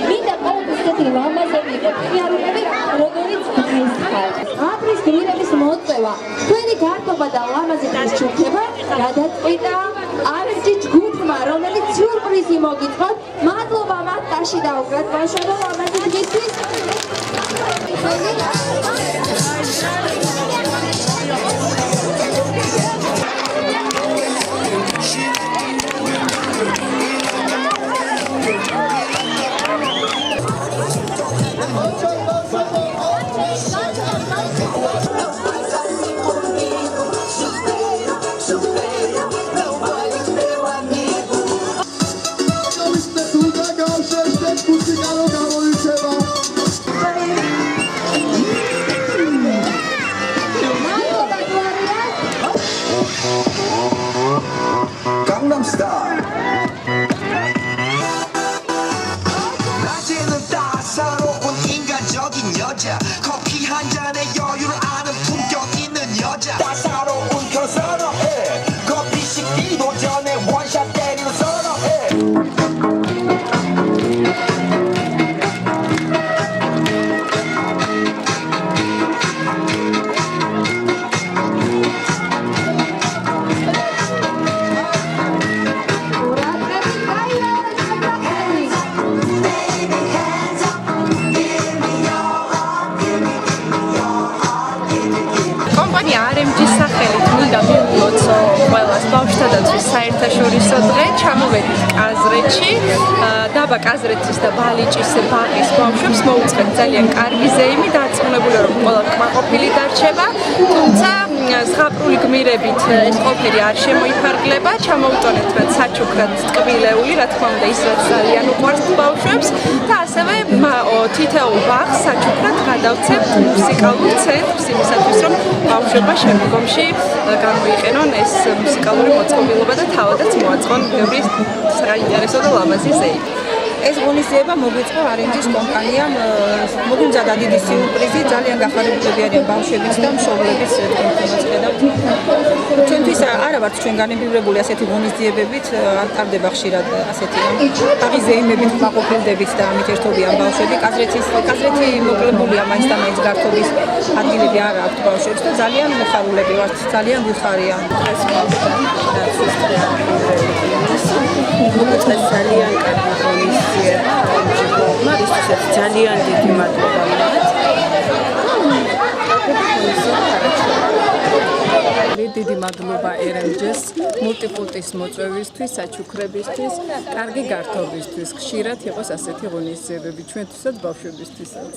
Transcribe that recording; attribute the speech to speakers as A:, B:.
A: მინდა ყოველთვის ისეთი ლამაზები იყო პიარული, როგორიც დღეისხარ. აპრის გმირების მოწევა, თქვენი გართობა და ლამაზების ჩუქება გადაწყვიტა არჩი ჯგუფმა, რომელიც სიურპრიზი მოგიწყოთ. მადლობა მათ ტაში დაუგრათ ბავშვებო ლამაზი დღისთვის.
B: Gangnam Style. 낮에는 따사로운 인간적인 여자 커피 한 잔에 여유를 아는 품격 있는 여자 따사로운 걸 선호해 커피 식기도 전에 원샷 때리는 선호해
C: RMG-ის სახელით მინდა მივულოცო ყველას ბავშვთა დაცვის საერთაშორისო დღე. ჩამოვედით კაზრეთში, დაბა კაზრეთის და ბალიჭის ბაღის ბავშვებს მოუწყეთ ძალიან კარგი ზეიმი, დარწმუნებულია რომ ყველა კმაყოფილი დარჩება, თუმცა ზღაპრული გმირებით ეს ყველაფერი არ შემოიფარგლება. ჩამოვუტანეთ მათ საჩუქრად ტკბილეული, რა თქმა უნდა ის რაც ძალიან უყვართ ბავშვებს და ასევე თითოეულ ბაღს საჩუქრად გადავცემთ მუსიკალურ ცენტრს იმისათვის რომ ბავშვებმა შემდგომში გამოიყენონ ეს მუსიკალური მოწყობილობა და თავადაც მოაწყონ ბევრი საინტერესო და ლამაზი ზეიმი.
D: ეს ღონისძიება მოგვიწყო RMG-ის კომპანიამ, მოგვიმზადა დიდი სიურპრიზი, ძალიან გახარებულები არიან ბავშვებიც და მშობლებიც თქვენს ხედავთ. ჩვენთვის არა ვართ ჩვენ განებივრებული ასეთი ღონისძიებებით, არ ტარდება ხშირად ასეთი აღი ზეიმებით, კმაყოფილდებით და ამით ერთობიან ბავშვები. კაზრეთი მოკლებულია მაინც და მაინც გართობის ადგილები არ აქვს ბავშვებს და ძალიან მოხარულები ვართ, ძალიან გვიხარია.
E: ეს ძალიან კარგი ღონისძიება მარისთვის ძალიან დიდი მადლობა მათ. დიდი მადლობა RMG-ს მულტიპულტის მოწვევისთვის, საჩუქრებისთვის, კარგი გართობისთვის. ხშირად იყოს ასეთი ღონისძიებები ჩვენთვისაც ბავშვებისთვისაც.